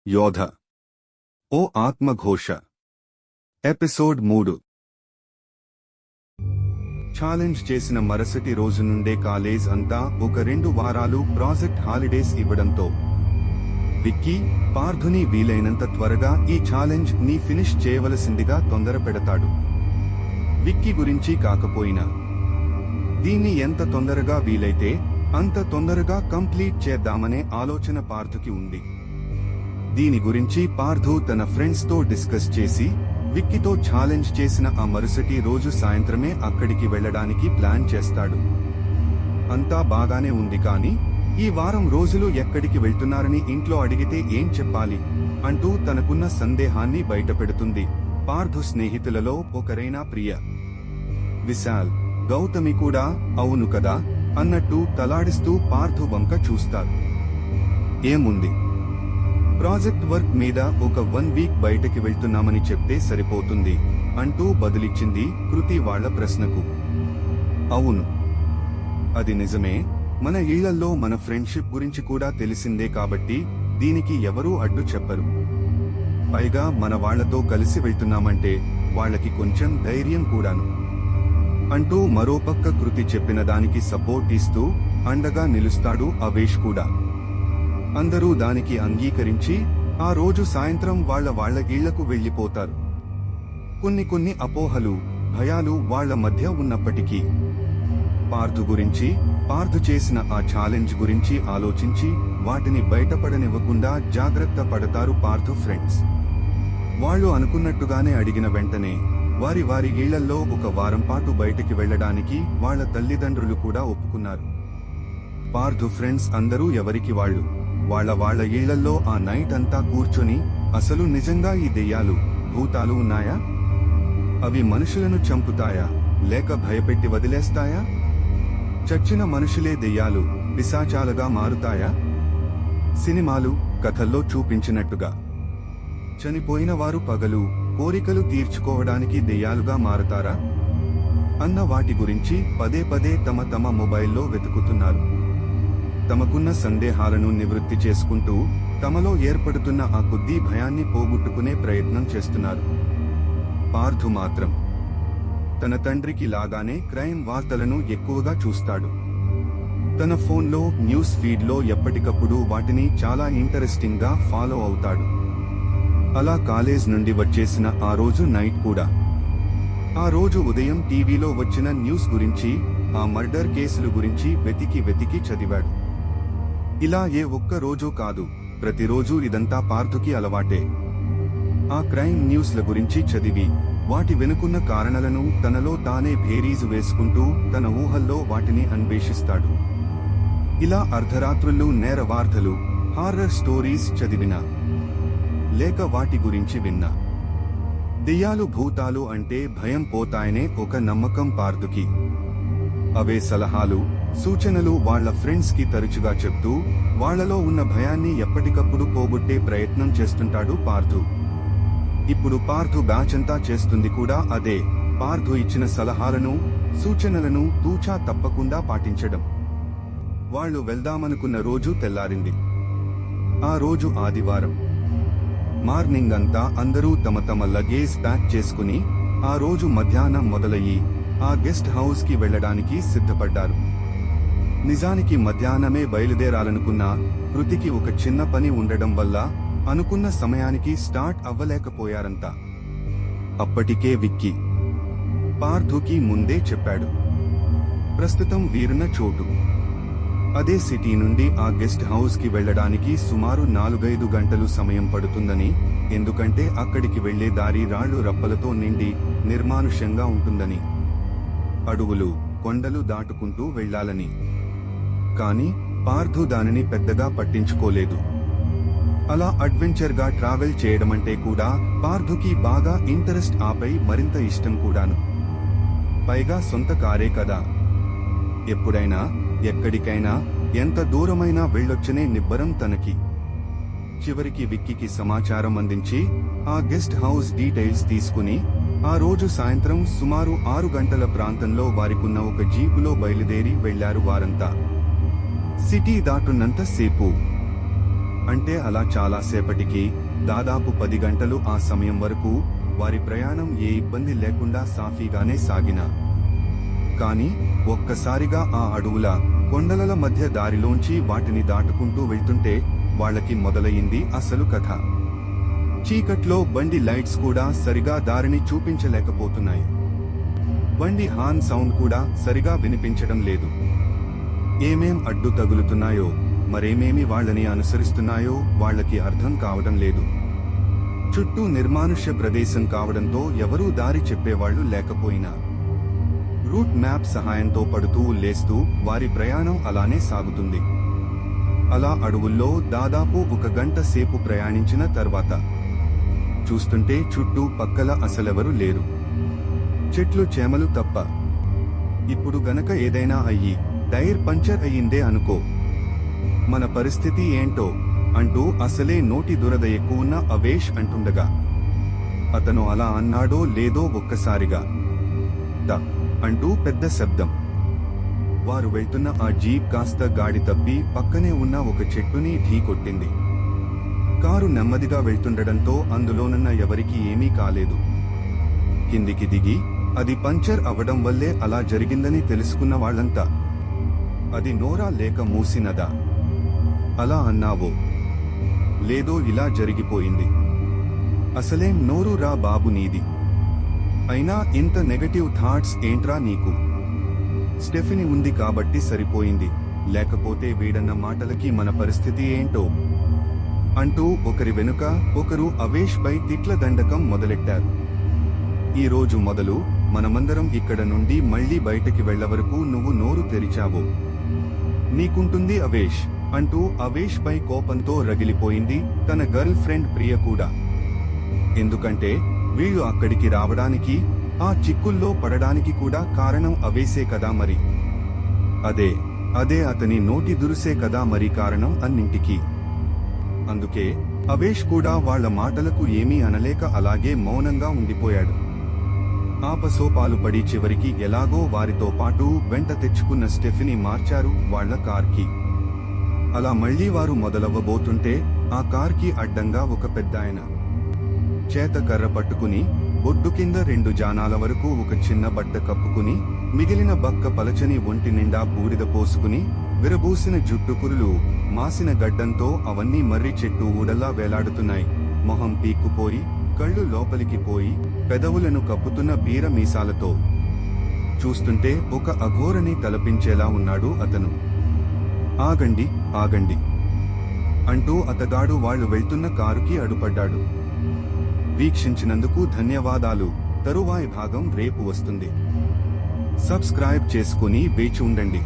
యోధ ఓ ఆత్మఘోష episode 3 challenge చేసిన మరుసటి రోజు నుండే కాలేజ్ అంతా ఒక 2 వారాలు ప్రాజెక్ట్ హాలిడేస్ ఇవ్వడంతో విక్కీ పార్థుని వీలైనంత త్వరగా ఈ ఛాలెంజ్ ని ఫినిష్ చేయవలసిందిగా తొందరపెడతాడు. విక్కీ గురించి కాకపోయినా దీన్ని ఎంత తొందరగా వీలైతే అంత తొందరగా కంప్లీట్ చేద్దామనే ఆలోచన పార్థుకి ఉంది. దీని గురించి పార్థు తన ఫ్రెండ్స్ తో డిస్కస్ చేసి విక్కీతో ఛాలెంజ్ చేసిన ఆ మరుసటి రోజు సాయంత్రమే అక్కడికి వెళ్లడానికి ప్లాన్ చేస్తాడు. అంతా బాగానే ఉంది, కానీ ఈ వారం రోజులు ఎక్కడికి వెళ్తున్నారని ఇంట్లో అడిగితే ఏం చెప్పాలి అంటూ తనకున్న సందేహాన్ని బయటపెడుతుంది. పార్థు స్నేహితులలో ఒకరైన ప్రియ. విశాల్, గౌతమి కూడా అవును కదా అన్నట్టు తలాడిస్తూ పార్థు వంక చూస్తారు. ఏముంది, ప్రాజెక్ట్ వర్క్ మీద ఒక 1 వీక్ బయటకి వెళ్తున్నామని చెప్తే సరిపోతుంది అంటూ బదులిచ్చింది కృతి వాళ్ల ప్రశ్నకు. అవును, అది నిజమే. మన ఇళ్లల్లో మన ఫ్రెండ్షిప్ గురించి కూడా తెలిసిందే కాబట్టి దీనికి ఎవరూ అడ్డు చెప్పరు. పైగా మన వాళ్లతో కలిసి వెళ్తున్నామంటే వాళ్లకి కొంచెం ధైర్యం కూడాను అంటూ మరోపక్క కృతి చెప్పిన దానికి సపోర్ట్ ఇస్తూ అండగా నిలుస్తాడు అవేష్ కూడా. అందరూ దానికి అంగీకరించి ఆ రోజు సాయంత్రం వాళ్ళ ఇళ్లకు వెళ్లిపోతారు. కొన్ని అపోహలు, భయాలు వాళ్ల మధ్య ఉన్నప్పటికీ పార్థు గురించి, పార్థు చేసిన ఆ ఛాలెంజ్ గురించి ఆలోచించి వాటిని బయటపడనివ్వకుండా జాగ్రత్త పడతారు పార్థు ఫ్రెండ్స్. వాళ్ళు అనుకున్నట్టుగానే అడిగిన వెంటనే వారి ఇళ్లల్లో ఒక వారం పాటు బయటికి వెళ్లడానికి వాళ్ల తల్లిదండ్రులు కూడా ఒప్పుకున్నారు. పార్థు ఫ్రెండ్స్ అందరూ ఎవరికి వాళ్ళ ఇళ్లల్లో ఆ నైట్ అంతా కూర్చొని అసలు నిజంగా ఈ దెయ్యాలు, భూతాలు ఉన్నాయా? అవి మనుషులను చంపుతాయా లేక భయపెట్టి వదిలేస్తాయా? చచ్చిన మనుషులే దెయ్యాలు, పిశాచాలుగా మారుతాయా? సినిమాలు, కథల్లో చూపించినట్టుగా చనిపోయిన వారు పగలు కోరికలు తీర్చుకోవడానికి దెయ్యాలుగా మారతారా అన్న వాటి గురించి పదే తమ మొబైల్లో వెతుకుతున్నారు. తమకున్న సందేహాలను నివృత్తి చేసుకుంటూ తమలో ఏర్పడుతున్న ఆ కొద్ది భయాన్ని పోగొట్టుకునే ప్రయత్నం చేస్తున్నారు. పార్థు మాత్రం తన తండ్రికి లాగానే క్రైమ్ వార్తలను ఎక్కువగా చూస్తాడు. తన ఫోన్లో న్యూస్ ఫీడ్లో ఎప్పటికప్పుడు వాటిని చాలా ఇంట్రెస్టింగ్ గా ఫాలో అవుతాడు. అలా కాలేజ్ నుండి వచ్చేసిన ఆ రోజు నైట్ కూడా ఆ రోజు ఉదయం టీవీలో వచ్చిన న్యూస్ గురించి, ఆ మర్డర్ కేసుల గురించి వెతికి చదివాడు. ఇలా ఏ ఒక్క రోజు కాదు, ప్రతిరోజు ఇదంతా పార్థుకి అలవాటే. ఆ క్రైమ్ న్యూస్ల గురించి చదివి వాటి వెనుకున్న కారణాలను తనలో తానే భేరీజు వేసుకుంటూ తన ఊహల్లో వాటిని అన్వేషిస్తాడు. ఇలా అర్ధరాత్రులు నేర వార్తలు, హారర్ స్టోరీస్ చదివినా లేక వాటి గురించి విన్నా దెయ్యాలు, భూతాలు అంటే భయం పోతాయనే ఒక నమ్మకం పార్థుకి. అవే సలహాలు, సూచనలు వాళ్ల ఫ్రెండ్స్ కి తరచుగా చెప్తూ వాళ్లలో ఉన్న భయాన్ని ఎప్పటికప్పుడు పోగొట్టే ప్రయత్నం చేస్తుంటాడు పార్థు. ఇప్పుడు పార్థు బ్యాచ్ అంతా చేస్తుంది కూడా అదే. పార్థు ఇచ్చిన సలహాలను, సూచనలను తూచా తప్పకుండా పాటించడం. వాళ్లు వెళ్దామనుకున్న రోజు తెల్లారింది. ఆ రోజు ఆదివారం. మార్నింగ్ అంతా అందరూ తమ లగేజ్ ప్యాక్ చేసుకుని ఆ రోజు మధ్యాహ్నం మొదలయ్యి ఆ గెస్ట్ హౌస్ కి వెళ్లడానికి సిద్ధపడ్డారు. నిజానికి మధ్యాహ్నమే బయలుదేరాలనుకున్న కృతికి ఒక చిన్న పని ఉండడం వల్ల అనుకున్న సమయానికి స్టార్ట్ అవ్వలేకపోయారంతా. అప్పటికే విక్కీ పార్థుకి ముందే చెప్పాడు, ప్రస్తుతం వీరున్న చోటు అదే సిటీ నుండి ఆ గెస్ట్ హౌస్ కి వెళ్లడానికి సుమారు 4-5 గంటలు సమయం పడుతుందని, ఎందుకంటే అక్కడికి వెళ్లే దారి రాళ్లు రప్పలతో నిండి నిర్మానుష్యంగా ఉంటుందని, అడవులు, కొండలు దాటుకుంటూ వెళ్లాలని. కానీ పార్థు దానిని పెద్దగా పట్టించుకోలేదు. అలా అడ్వెంచర్ గా ట్రావెల్ చేయడమంటే కూడా పార్థుకి బాగా ఇంట్రెస్ట్, ఆపై మరింత ఇష్టం కూడాను. పైగా సొంత కారే కదా, ఎప్పుడైనా ఎక్కడికైనా ఎంత దూరమైనా వెళ్ళొచ్చనే నిబ్బరం తనకి. చివరికి విక్కీకి సమాచారం అందించి ఆ గెస్ట్ హౌస్ డీటెయిల్స్ తీసుకుని ఆ రోజు సాయంత్రం సుమారు 6 గంటల ప్రాంతంలో వారికున్న ఒక జీపులో బయలుదేరి వెళ్లారు వారంతా. సిటీ దాటున్నంత సేపు అంటే అలా చాలాసేపటికి, దాదాపు 10 గంటలు ఆ సమయం వరకు వారి ప్రయాణం ఏ ఇబ్బంది లేకుండా సాఫీగానే సాగినా. కాని ఒక్కసారిగా ఆ అడవుల, కొండల మధ్య దారిలోంచి వాటిని దాటుకుంటూ వెళ్తుంటే వాళ్ళకి మొదలయ్యింది అసలు కథ. చీకట్లో బండి లైట్స్ కూడా సరిగా దారిని చూపించలేకపోతున్నాయి. బండి హార్న్ సౌండ్ కూడా సరిగా వినిపించడం లేదు. ఏమేం అడ్డు తగులుతున్నాయో, మరేమేమి వాళ్ళని అనుసరిస్తున్నాయో వాళ్ళకి అర్థం కావడం లేదు. చుట్టూ నిర్మానుష్య ప్రదేశం కావడంతో ఎవరూ దారి చెప్పేవాళ్లు లేకపోయినా రూట్ మ్యాప్ సహాయంతో పడుతూ లేస్తూ వారి ప్రయాణం అలానే సాగుతుంది. అలా అడవుల్లో దాదాపు 1 గంట సేపు ప్రయాణించిన తర్వాత చూస్తుంటే చుట్టూ పక్కల అసలెవరూ లేరు. చెట్లు చేమలు తప్ప. ఇప్పుడు గనక ఏదైనా అయ్యి టైర్ పంచర్ అయ్యిందే అనుకో, మన పరిస్థితి ఏంటో అంటూ అసలే నోటి దురద ఎక్కువున్న అవేష్ అంటుండగా, అతను అలా అన్నాడో లేదో ఒక్కసారిగా ట అంటూ పెద్ద శబ్దం. వారు వెళ్తున్న ఆ జీప్ కాస్త గాడి తప్పి పక్కనే ఉన్న ఒక చెట్టుని ఢీకొట్టింది. కారు నెమ్మదిగా వెళ్తుండడంతో అందులోనున్న ఎవరికీ ఏమీ కాలేదు. కిందికి దిగి అది పంచర్ అవ్వడం వల్లే అలా జరిగిందని తెలుసుకున్న వాళ్ళంతా, అది నోరా లేక మూసినదా? అలా అన్నావో లేదో ఇలా జరిగిపోయింది. అసలేం నోరు రా బాబు నీది. అయినా ఇంత నెగటివ్ థాట్స్ ఏంట్రా నీకు? స్టెఫిని ఉంది కాబట్టి సరిపోయింది, లేకపోతే వీడన్న మాటలకి మన పరిస్థితి ఏంటో అంటూ ఒకరి వెనుక ఒకరు అవేష్ పై తిట్ల దండకం మొదలెట్టారు. ఈ రోజు మొదలు మనమందరం ఇక్కడ నుండి మళ్లీ బయటకి వెళ్లవరకు నువ్వు నోరు తెరిచావో నీకుంటుంది అవేష్ అంటూ అవేష్ పై కోపంతో రగిలిపోయింది తన గర్ల్ ఫ్రెండ్ ప్రియ కూడా. ఎందుకంటే వీళ్ళు అక్కడికి రావడానికి, ఆ చిక్కుల్లో పడడానికి కూడా కారణం అవేసే కదా మరి. అదే అతని నోటి దురుసే కదా మరి కారణం అన్నింటికీ. అందుకే అవేష్ కూడా వాళ్ల మాటలకు ఏమీ అనలేక అలాగే మౌనంగా ఉండిపోయాడు. ఆపసోపాలు పడి చివరికి ఎలాగో వారితో పాటు వెంట తెచ్చుకున్న స్టెఫిని మార్చారు వాళ్ల కార్కి. అలా మళ్లీ వారు మొదలవ్వబోతుంటే ఆ కార్కి అడ్డంగా ఒక పెద్దాయన చేత కర్ర పట్టుకుని, బొడ్డు కింద 2 జానాల వరకు ఒక చిన్న బట్ట కప్పుకుని, మిగిలిన బక్క పలచని ఒంటి నిండా బూడిద పోసుకుని, విరబూసిన జుట్టు కురులు, మాసిన గడ్డంతో అవన్నీ మర్రి చెట్టు ఊడల్లా వేలాడుతున్నాయి. మొహం పీక్కుపోయి, కళ్ళు లోపలికి పోయి, పెదవులను కప్పుతున్న బీర మీసాలతో చూస్తుంటే ఒక అఘోరని తలపించేలా ఉన్నాడు అతను. ఆగండి ఆగండి అంటూ అతగాడు వాళ్ళు వెళ్తున్న కారుకి అడ్డుపడ్డాడు. వీక్షించినందుకు ధన్యవాదాలు. తరువాయి భాగం రేపు వస్తుంది. సబ్స్క్రైబ్ చేసుకుని వేచి ఉండండి.